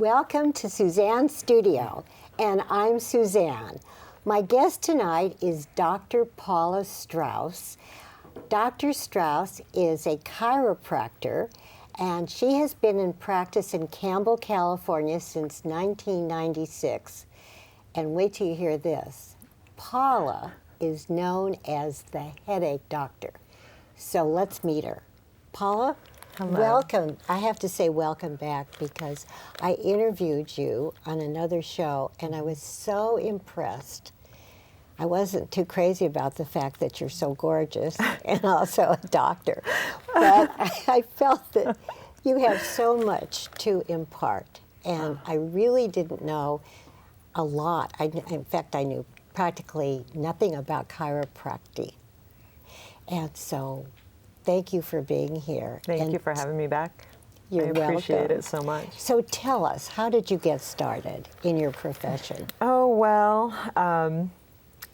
Welcome to Suzanne's studio, and I'm Suzanne. My guest tonight is Dr. Paula Strauss. Dr. Strauss is a chiropractor, and she has been in practice in Campbell, California since 1996. And wait till you hear this. Paula is known as the Headache Doctor. So let's meet her. Paula? Hello. Welcome. I have to say welcome back because I interviewed you on another show and I was so impressed. I wasn't too crazy about the fact that you're so gorgeous and also a doctor, but I felt that you have so much to impart, and I really didn't know a lot. In fact, I knew practically nothing about chiropractic, and so thank you for being here. Thank you for having me back. You're welcome. I appreciate it so much. So tell us, how did you get started in your profession? Oh, well,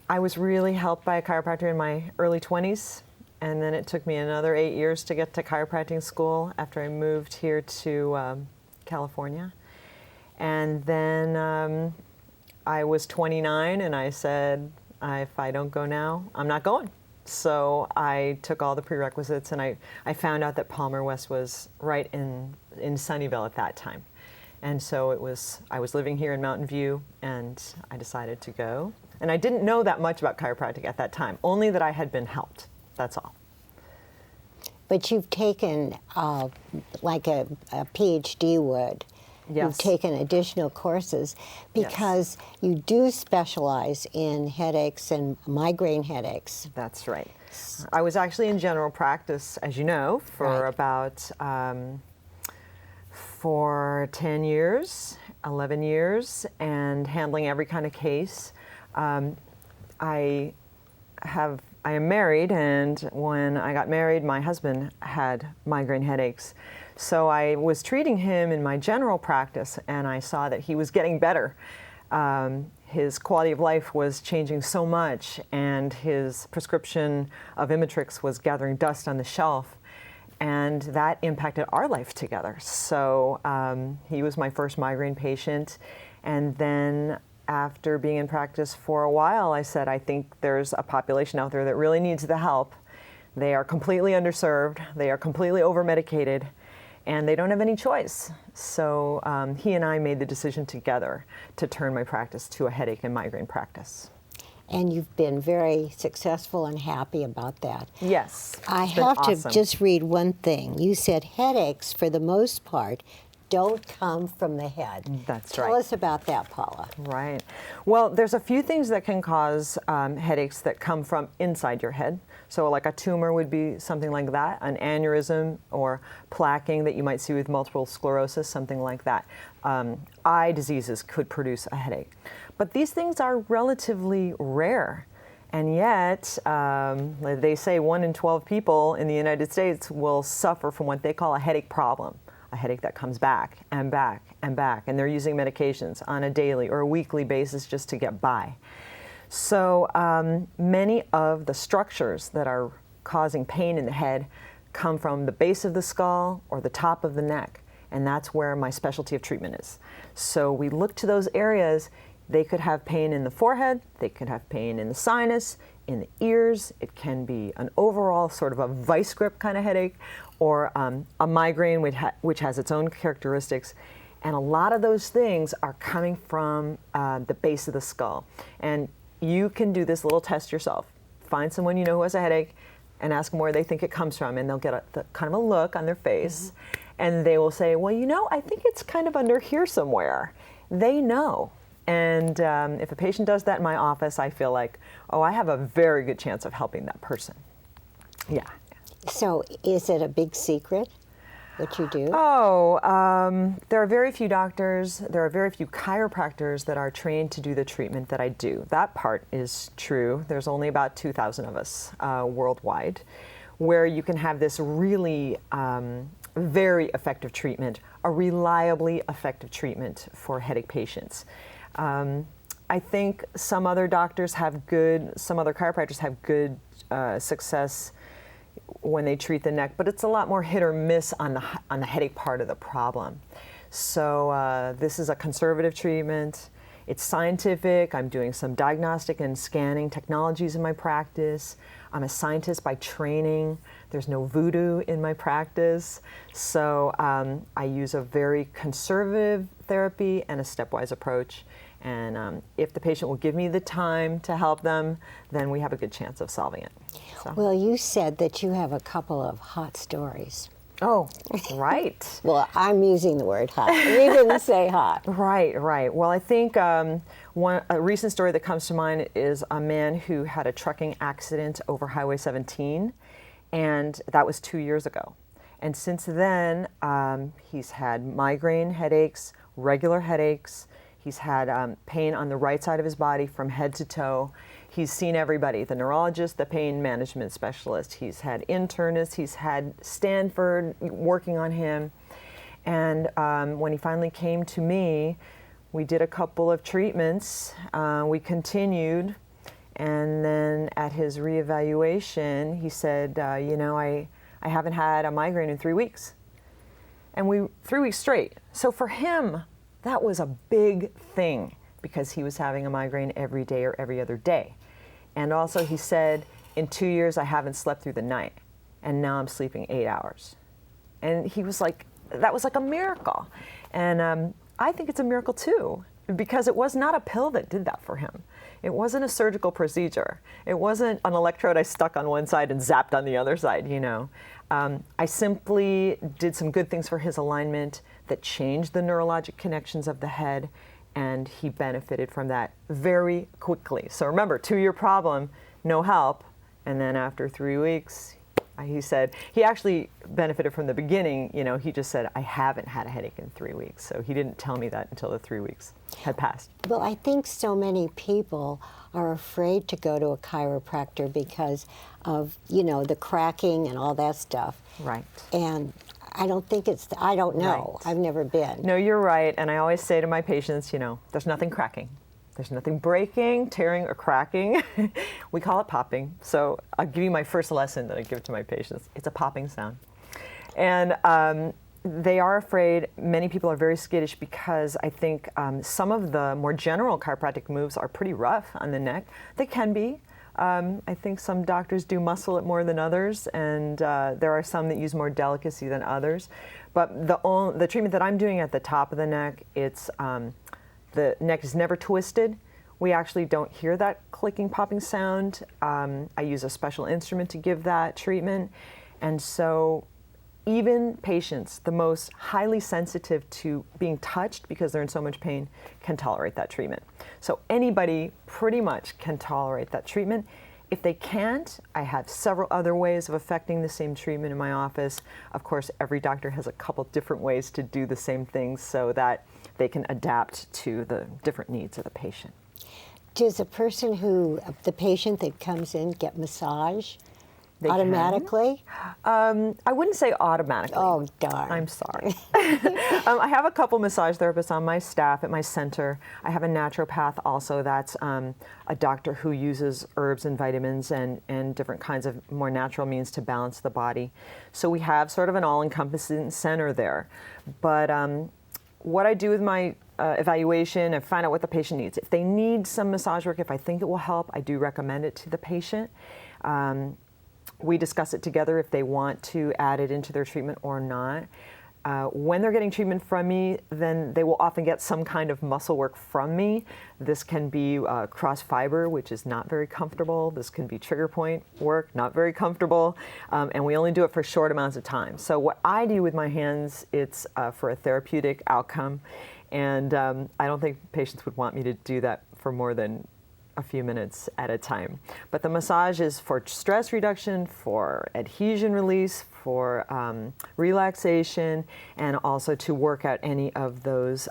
I was really helped by a chiropractor in my early 20s, and then it took me another 8 years to get to chiropractic school after I moved here to California. And then I was 29, and I said, if I don't go now, I'm not going. So I took all the prerequisites, and I found out that Palmer West was right in Sunnyvale at that time. And so I was living here in Mountain View, and I decided to go. And I didn't know that much about chiropractic at that time, only that I had been helped. That's all. But you've taken, like a PhD would, yes. You've taken additional courses because yes. You do specialize in headaches and migraine headaches. That's right. I was actually in general practice, as you know, for right. about for 10 years, 11 years, and handling every kind of case. I am married, and when I got married, my husband had migraine headaches. So I was treating him in my general practice, and I saw that he was getting better. His quality of life was changing so much, and his prescription of Imatrix was gathering dust on the shelf, and that impacted our life together. So he was my first migraine patient, and then after being in practice for a while, I said, I think there's a population out there that really needs the help. They are completely underserved, they are completely over-medicated, and they don't have any choice. So he and I made the decision together to turn my practice to a headache and migraine practice. And you've been very successful and happy about that. Yes. I have to just read one thing. You said headaches, for the most part, don't come from the head. That's right. Tell us about that, Paula. Right. Well, there's a few things that can cause headaches that come from inside your head. So like a tumor would be something like that, an aneurysm or plaquing that you might see with multiple sclerosis, something like that. Eye diseases could produce a headache. But these things are relatively rare. And yet, they say 1 in 12 people in the United States will suffer from what they call a headache problem. A headache that comes back and back and back, and they're using medications on a daily or a weekly basis just to get by. So many of the structures that are causing pain in the head come from the base of the skull or the top of the neck, and that's where my specialty of treatment is. So we look to those areas. They could have pain in the forehead, they could have pain in the sinus, in the ears. It can be an overall sort of a vice grip kind of headache, or a migraine which has its own characteristics. And a lot of those things are coming from the base of the skull. And you can do this little test yourself. Find someone you know who has a headache and ask them where they think it comes from, and they'll get kind of a look on their face, and they will say, well, you know, I think it's kind of under here somewhere. They know. And if a patient does that in my office, I feel like, oh, I have a very good chance of helping that person. Yeah. So is it a big secret, what you do? Oh, there are very few doctors, there are very few chiropractors that are trained to do the treatment that I do. That part is true. There's only about 2,000 of us worldwide, where you can have this really very effective treatment, a reliably effective treatment for headache patients. I think some other doctors have some other chiropractors have good success when they treat the neck, but it's a lot more hit or miss on the headache part of the problem. So this is a conservative treatment. It's scientific. I'm doing some diagnostic and scanning technologies in my practice. I'm a scientist by training. There's no voodoo in my practice. So I use a very conservative therapy and a stepwise approach. And if the patient will give me the time to help them, then we have a good chance of solving it. So. Well, you said that you have a couple of hot stories. Oh, right. Well, I'm using the word hot. You didn't say hot. Right, right. Well, I think a recent story that comes to mind is a man who had a trucking accident over Highway 17, and that was 2 years ago. And since then, he's had migraine headaches, regular headaches. He's had pain on the right side of his body from head to toe. He's seen everybody, the neurologist, the pain management specialist. He's had internists. He's had Stanford working on him. And when he finally came to me, we did a couple of treatments. We continued. And then at his reevaluation, he said, you know, I haven't had a migraine in 3 weeks. And 3 weeks straight. So for him, that was a big thing because he was having a migraine every day or every other day. And also he said, in 2 years, I haven't slept through the night. And now I'm sleeping 8 hours. And he was like, that was like a miracle. And I think it's a miracle too, because it was not a pill that did that for him. It wasn't a surgical procedure. It wasn't an electrode I stuck on one side and zapped on the other side, you know. I simply did some good things for his alignment that changed the neurologic connections of the head, and he benefited from that very quickly. So remember, 2-year problem, no help, and then after 3 weeks, he said, he actually benefited from the beginning, you know, he just said, I haven't had a headache in 3 weeks. So he didn't tell me that until the 3 weeks had passed. Well, I think so many people are afraid to go to a chiropractor because of, you know, the cracking and all that stuff. Right. And I don't think it's, I don't know. Right. I've never been. No, you're right. And I always say to my patients, you know, there's nothing cracking. There's nothing breaking, tearing, or cracking. We call it popping. So I'll give you my first lesson that I give to my patients. It's a popping sound. And they are afraid. Many people are very skittish because I think some of the more general chiropractic moves are pretty rough on the neck. They can be. I think some doctors do muscle it more than others, and there are some that use more delicacy than others. But the treatment that I'm doing at the top of the neck, it's the neck is never twisted. We actually don't hear that clicking, popping sound. I use a special instrument to give that treatment. And so even patients, the most highly sensitive to being touched because they're in so much pain, can tolerate that treatment. So anybody pretty much can tolerate that treatment. If they can't, I have several other ways of affecting the same treatment in my office. Of course, every doctor has a couple different ways to do the same things so that they can adapt to the different needs of the patient. Does the patient that comes in get massage They automatically? I wouldn't say automatically. Oh, darn. I'm sorry. I have a couple massage therapists on my staff at my center. I have a naturopath also that's a doctor who uses herbs and vitamins and different kinds of more natural means to balance the body. So we have sort of an all-encompassing center there. But what I do with my evaluation and find out what the patient needs. If they need some massage work, if I think it will help, I do recommend it to the patient. We discuss it together if they want to add it into their treatment or not. When they're getting treatment from me, then they will often get some kind of muscle work from me. This can be cross fiber, which is not very comfortable. This can be trigger point work, not very comfortable. And we only do it for short amounts of time. So what I do with my hands, it's for a therapeutic outcome. And I don't think patients would want me to do that for more than a few minutes at a time. But the massage is for stress reduction, for adhesion release, for relaxation, and also to work out any of those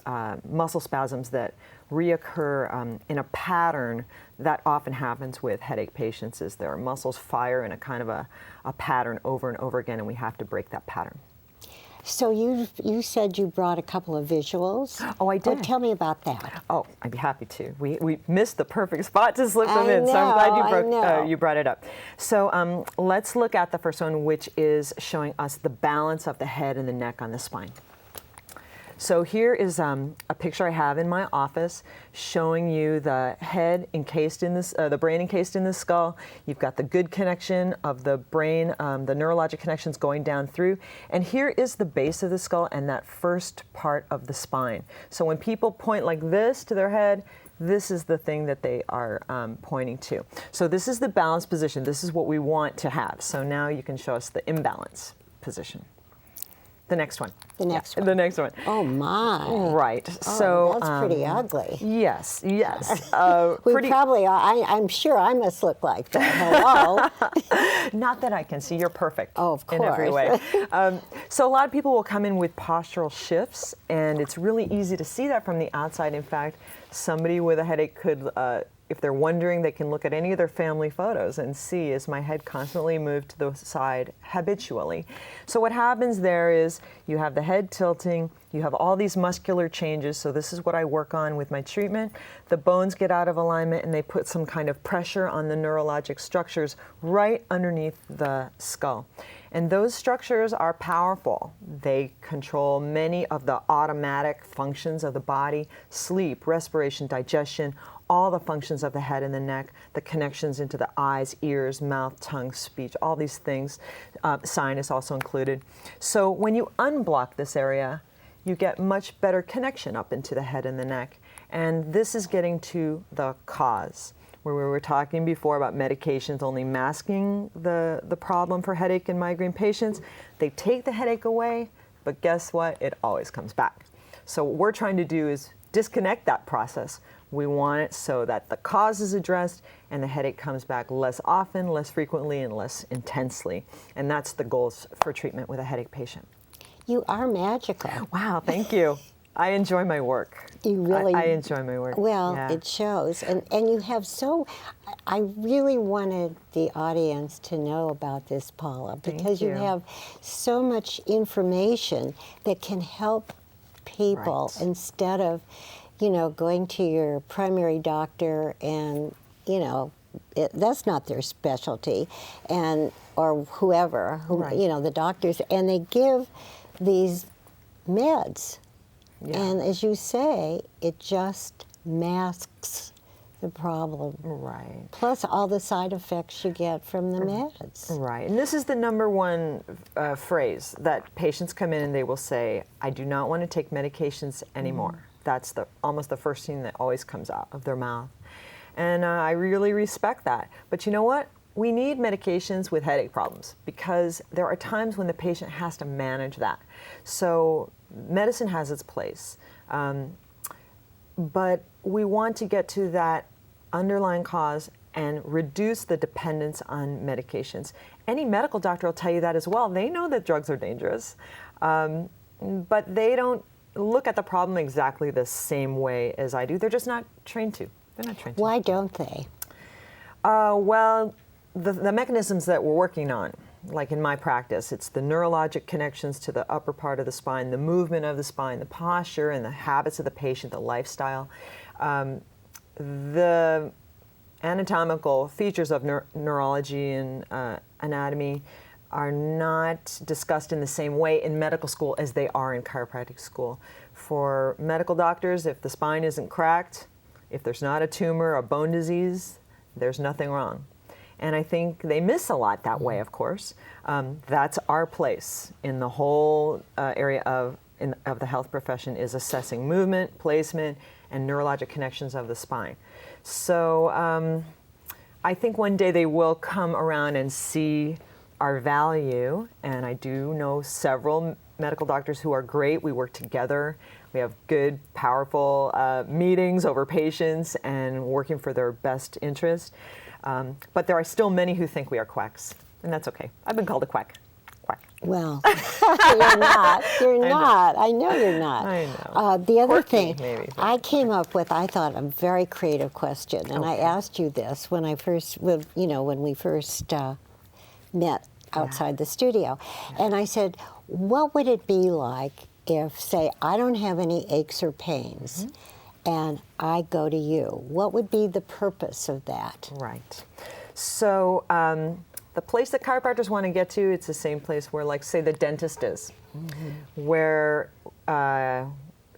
muscle spasms that reoccur in a pattern that often happens with headache patients. Is their muscles fire in a kind of a pattern over and over again, and we have to break that pattern. So you said you brought a couple of visuals. Oh, I did. Oh, tell me about that. Oh, I'd be happy to. We missed the perfect spot to slip them in, so I'm glad you brought it up. So let's look at the first one, which is showing us the balance of the head and the neck on the spine. So here is a picture I have in my office showing you the head encased in this, the brain encased in the skull. You've got the good connection of the brain, the neurologic connections going down through. And here is the base of the skull and that first part of the spine. So when people point like this to their head, this is the thing that they are pointing to. So this is the balanced position. This is what we want to have. So now you can show us the imbalance position. The next one. The next one. The next one. Oh my. Right. Oh, So that's pretty ugly. Yes. Yes. We pretty. probably are. I'm sure I must look like that. Hello. Not that I can see. You're perfect. Oh, of in every course. way. So a lot of people will come in with postural shifts, and it's really easy to see that from the outside. In fact, somebody with a headache could, if they're wondering, they can look at any of their family photos and see, is my head constantly moved to the side habitually? So what happens there is you have the head tilting, you have all these muscular changes, so this is what I work on with my treatment. The bones get out of alignment and they put some kind of pressure on the neurologic structures right underneath the skull. And those structures are powerful. They control many of the automatic functions of the body: sleep, respiration, digestion, all the functions of the head and the neck, the connections into the eyes, ears, mouth, tongue, speech, all these things, sinus also included. So when you unblock this area, you get much better connection up into the head and the neck. And this is getting to the cause, where we were talking before about medications only masking the problem for headache and migraine patients. They take the headache away, but guess what? It always comes back. So what we're trying to do is disconnect that process. We want it so that the cause is addressed and the headache comes back less often, less frequently, and less intensely. And that's the goals for treatment with a headache patient. You are magical. Wow, thank you. I enjoy my work. You really. I enjoy my work. Well, Yeah. it shows, and you have so. I really wanted the audience to know about this, Paula, because you you. have so much information that can help people Right. instead of, going to your primary doctor and, that's not their specialty, and or whoever, Right. The doctors, and they give these meds. Yeah. And as you say, it just masks the problem. Right. Plus all the side effects you get from the meds. Right, and this is the number one phrase that patients come in and they will say, I do not want to take medications anymore. That's almost the first thing that always comes out of their mouth. And I really respect that. But you know what? We need medications with headache problems because there are times when the patient has to manage that. So medicine has its place. But we want to get to that underlying cause and reduce the dependence on medications. Any medical doctor will tell you that as well. They know that drugs are dangerous, but they don't look at the problem exactly the same way as I do. They're just not trained to. They're not trained to. Why don't they? Well, the mechanisms that we're working on, like in my practice, it's the neurologic connections to the upper part of the spine, the movement of the spine, the posture and the habits of the patient, the lifestyle. The anatomical features of neurology and anatomy are not discussed in the same way in medical school as they are in chiropractic school. For medical doctors, if the spine isn't cracked, if there's not a tumor, a bone disease, there's nothing wrong. And I think they miss a lot that way, of course. That's our place in the whole area of the health profession, is assessing movement, placement, and neurologic connections of the spine. So I think one day they will come around and see our value, and I do know several medical doctors who are great. We work together. We have good, powerful meetings over patients and working for their best interest. But there are still many who think we are quacks, and that's okay. I've been called a quack. Quack. Well, you're not. You're not. I know you're not. I know. The other Quirky, thing, maybe. I came up with, I thought, a very creative question, and I asked you this when I first, when we first met outside the studio, and I said, what would it be like if, say, I don't have any aches or pains, and I go to you? What would be the purpose of that? Right. So the place that chiropractors want to get to, it's the same place where, like, say, the dentist is, where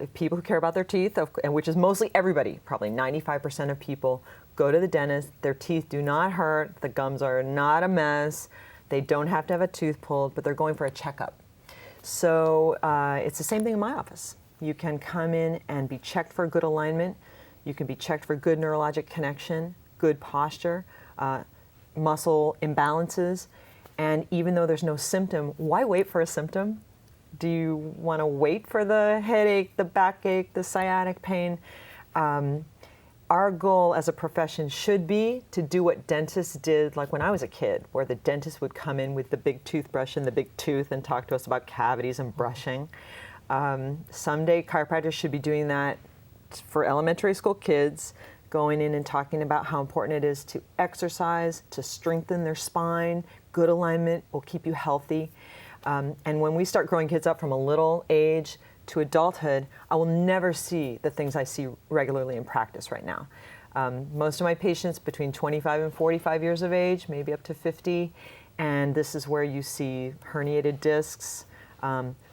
people who care about their teeth, and which is mostly everybody, probably 95% of people, go to the dentist. Their teeth do not hurt. The gums are not a mess. They don't have to have a tooth pulled, but they're going for a checkup. So it's the same thing in my office. You can come in and be checked for good alignment. You can be checked for good neurologic connection, good posture, muscle imbalances. And even though there's no symptom, why wait for a symptom? Do you want to wait for the headache, the backache, the sciatic pain? Our goal as a profession should be to do what dentists did like when I was a kid, where the dentist would come in with the big toothbrush and the big tooth and talk to us about cavities and brushing. Someday chiropractors should be doing that for elementary school kids, going in and talking about how important it is to exercise, to strengthen their spine. Good alignment will keep you healthy. And when we start growing kids up from a little age to adulthood, I will never see the things I see regularly in practice right now. Most of my patients between 25 and 45 years of age, maybe up to 50, and this is where you see herniated discs,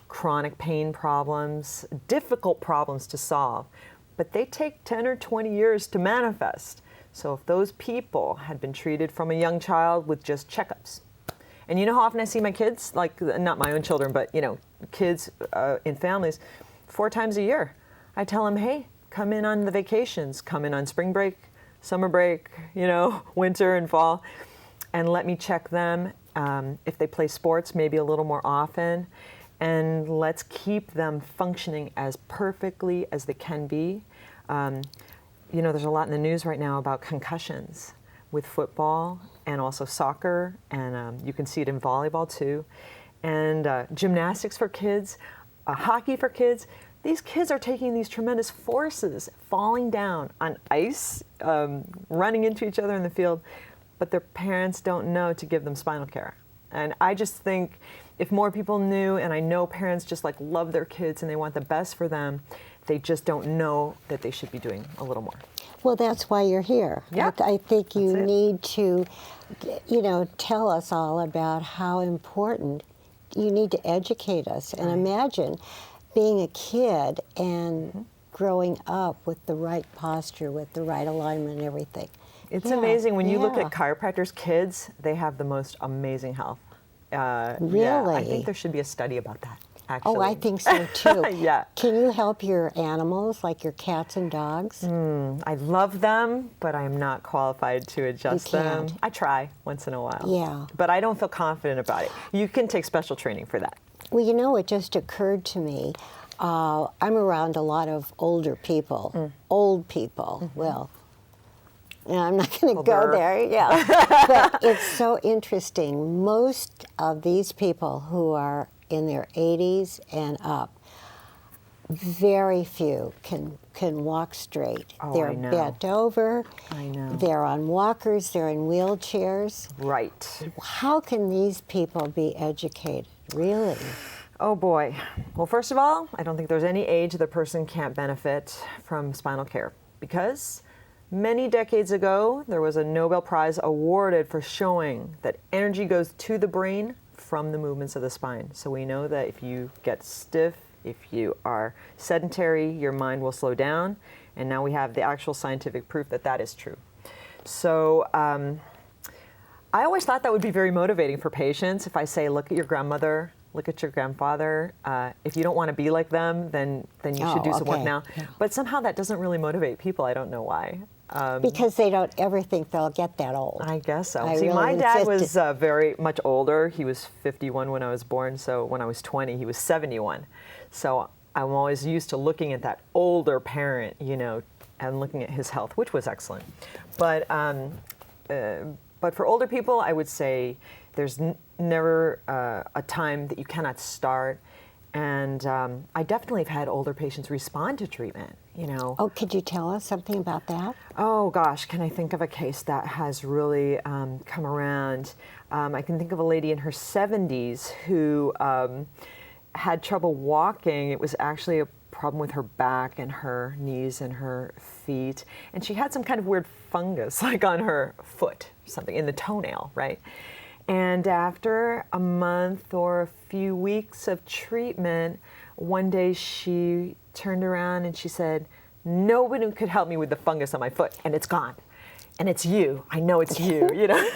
chronic pain problems, difficult problems to solve, but they take 10 or 20 years to manifest. So if those people had been treated from a young child with just checkups, and you know how often I see my kids, like not my own children, but kids in families, 4 times a year. I tell them, hey, come in on the vacations, come in on spring break, summer break, winter and fall, and let me check them. If they play sports, maybe a little more often, and let's keep them functioning as perfectly as they can be. There's a lot in the news right now about concussions with football and also soccer, and you can see it in volleyball too, and gymnastics for kids, hockey for kids. These kids are taking these tremendous forces, falling down on ice, running into each other in the field, but their parents don't know to give them spinal care. And I just think if more people knew, and I know parents just love their kids and they want the best for them, they just don't know that they should be doing a little more. Well, that's why you're here. Yeah, I think you need to, tell us all about how important you need to educate us. And imagine being a kid and growing up with the right posture, with the right alignment and everything. It's amazing. When you look at chiropractors' kids, they have the most amazing health. Really? Yeah, I think there should be a study about that, actually. Oh, I think so too. Yeah. Can you help your animals, like your cats and dogs? I love them, but I am not qualified to adjust them. I try once in a while. Yeah. But I don't feel confident about it. You can take special training for that. Well, it just occurred to me. I'm around a lot of older people, old people. Well, I'm not going to go there, but it's so interesting. Most of these people who are in their 80s and up, very few can walk straight. They're bent over. I know. They're on walkers. They're in wheelchairs. Right. How can these people be educated, really? Oh boy. Well, first of all, I don't think there's any age the person can't benefit from spinal care, because many decades ago, there was a Nobel Prize awarded for showing that energy goes to the brain from the movements of the spine. So we know that if you get stiff, if you are sedentary, your mind will slow down. And now we have the actual scientific proof that that is true. So I always thought that would be very motivating for patients. If I say, look at your grandmother, look at your grandfather. If you don't want to be like them, then you should do some work now. Yeah. But somehow that doesn't really motivate people. I don't know why. Because they don't ever think they'll get that old. I guess so. See, my dad was very much older. He was 51 when I was born, so when I was 20, he was 71. So I'm always used to looking at that older parent, and looking at his health, which was excellent. But for older people, I would say there's never a time that you cannot start. And I definitely have had older patients respond to treatment, Oh, could you tell us something about that? Oh, gosh, can I think of a case that has really come around? I can think of a lady in her 70s who had trouble walking. It was actually a problem with her back and her knees and her feet. And she had some kind of weird fungus, on her foot, something in the toenail, right? And after a month or a few weeks of treatment, one day she turned around and she said, nobody could help me with the fungus on my foot, and it's gone. And it's you. I know it's you, you know.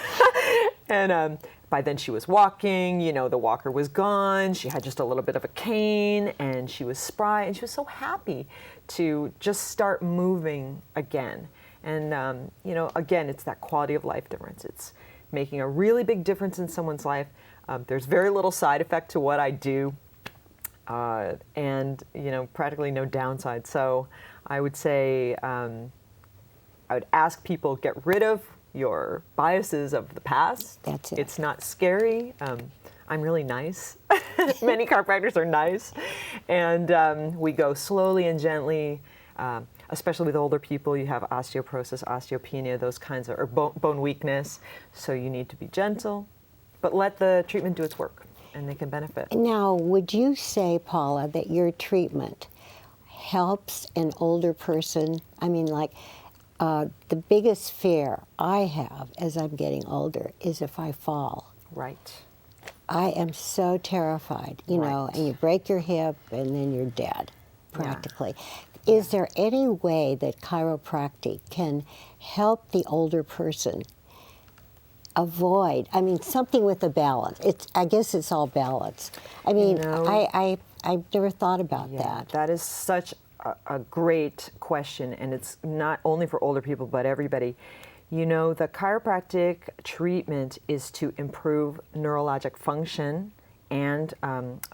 And by then she was walking, you know, the walker was gone. She had just a little bit of a cane, and she was spry, and she was so happy to just start moving again. And, you know, again, it's that quality of life difference. It's making a really big difference in someone's life. There's very little side effect to what I do, and, you know, practically no downside. So I would say, I would ask people, get rid of your biases of the past. That's it. It's not scary. I'm really nice. Many chiropractors are nice. And we go slowly and gently, especially with older people. You have osteoporosis, osteopenia, those kinds of, or bone weakness. So you need to be gentle, but let the treatment do its work, and they can benefit. Now, would you say, Paula, that your treatment helps an older person? I mean, like, the biggest fear I have as I'm getting older is if I fall. Right. I am so terrified, you know, Right. and you break your hip and then you're dead, practically. Yeah. Is there any way that chiropractic can help the older person avoid, I mean, something with the balance? I guess it's all balance. I mean, You know, I've never thought about that. That is such a great question, and it's not only for older people, but everybody. You know, the chiropractic treatment is to improve neurologic function and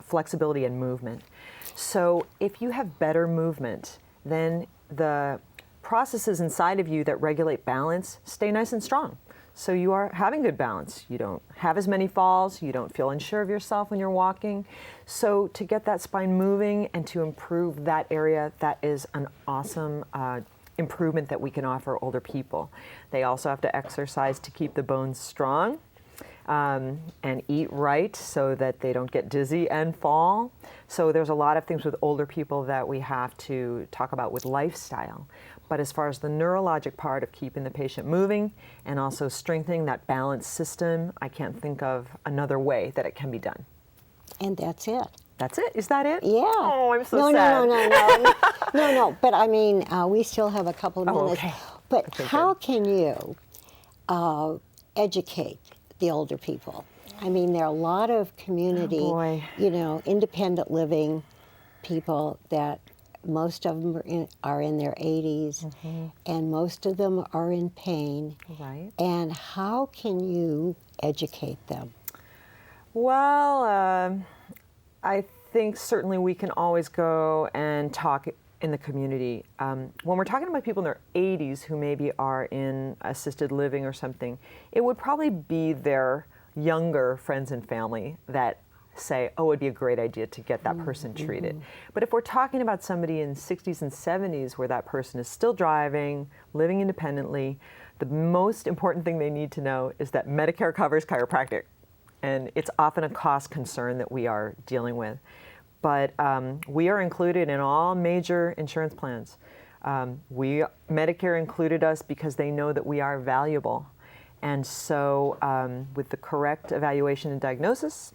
flexibility and movement. So if you have better movement, then the processes inside of you that regulate balance stay nice and strong. So you are having good balance. You don't have as many falls. You don't feel unsure of yourself when you're walking. So to get that spine moving and to improve that area, that is an awesome improvement that we can offer older people. They also have to exercise to keep the bones strong, and eat right so that they don't get dizzy and fall. So there's a lot of things with older people that we have to talk about with lifestyle. But as far as the neurologic part of keeping the patient moving and also strengthening that balance system, I can't think of another way that it can be done. And that's it. That's it? Is that it? Yeah. Oh, I'm so no, sad. No. But I mean, we still have a couple of minutes. Okay. But Okay, how good. can you educate the older people? I mean, there are a lot of community, boy. you know, independent living people that most of them are in their 80s, and most of them are in pain. Right. And how can you educate them? Well, I think certainly we can always go and talk in the community. When we're talking about people in their 80s who maybe are in assisted living or something, it would probably be their younger friends and family that say, oh, it'd be a great idea to get that person treated. But if we're talking about somebody in 60s and 70s where that person is still driving, living independently, the most important thing they need to know is that Medicare covers chiropractic. And it's often a cost concern that we are dealing with. But we are included in all major insurance plans. Medicare included us because they know that we are valuable. And so with the correct evaluation and diagnosis,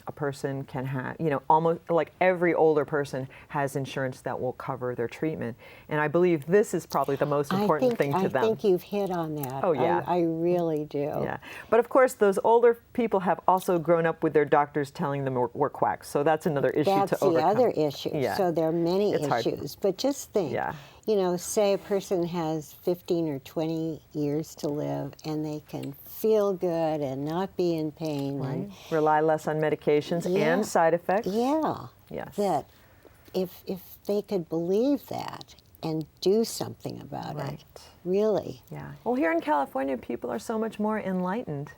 a person can have, you know, almost like every older person has insurance that will cover their treatment. And I believe this is probably the most important thing to them. I think you've hit on that. Oh, yeah. I really do. Yeah. But of course, those older people have also grown up with their doctors telling them we're quacks. So that's another issue to overcome. That's the other issue. Yeah. So there are many It's hard. issues. But just think, Yeah. you know, say a person has 15 or 20 years to live and they can feel good and not be in pain. Right. And, Rely less on medications Yeah. and side effects. yeah. Yes. That if they could believe that and do something about Right. it, really. Yeah. Well, here in California, people are so much more enlightened.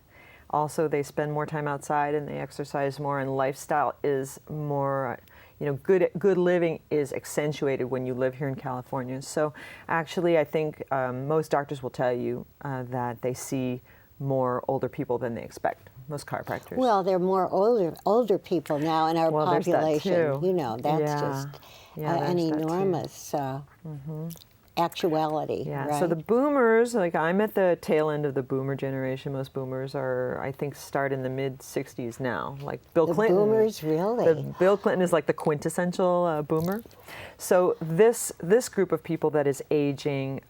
Also, they spend more time outside and they exercise more, and lifestyle is more, you know, good living is accentuated when you live here in California. So actually, I think most doctors will tell you that they see more older people than they expect, most chiropractors. Well, there are more older people now in our Well, there's that population. too. You know, that's Yeah. just Yeah, an there's that too. enormous actuality. Yeah, right? so the boomers, like I'm at the tail end of the boomer generation. Most boomers are, I think, start in the mid-60s now. Like Bill The Clinton. boomers, really? Bill Clinton is like the quintessential boomer. So this group of people that is aging,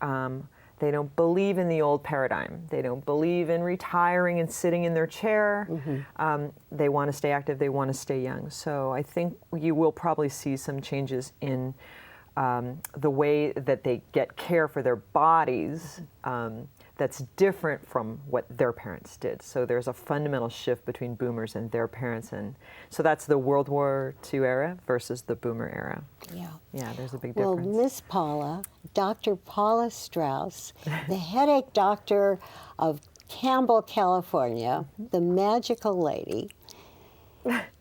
they don't believe in the old paradigm. They don't believe in retiring and sitting in their chair. They want to stay active. They want to stay young. So I think you will probably see some changes in the way that they get care for their bodies that's different from what their parents did. So there's a fundamental shift between boomers and their parents. And so that's the World War II era versus the boomer era. Yeah. Yeah, there's a big Well, difference. Miss Paula, Dr. Paula Strauss, the Headache Doctor of Campbell, California, the magical lady,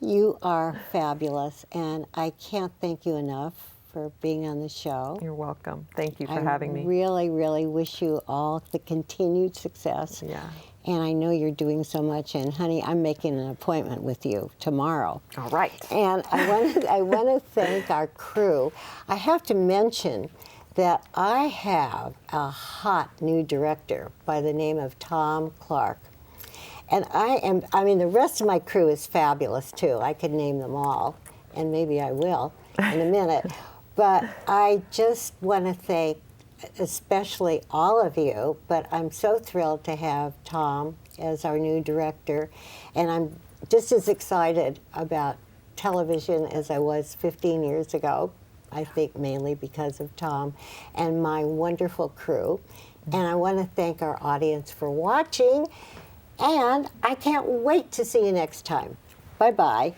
you are fabulous, and I can't thank you enough for being on the show. You're welcome. Thank you for having me. I really, really wish you all the continued success. Yeah. And I know you're doing so much, and honey, I'm making an appointment with you tomorrow. All right. And I want to thank our crew. I have to mention that I have a hot new director by the name of Tom Clark. And I mean, the rest of my crew is fabulous too. I could name them all, and maybe I will in a minute. But I just want to thank especially all of you, but I'm so thrilled to have Tom as our new director. And I'm just as excited about television as I was 15 years ago, I think mainly because of Tom and my wonderful crew. And I want to thank our audience for watching, and I can't wait to see you next time. Bye-bye.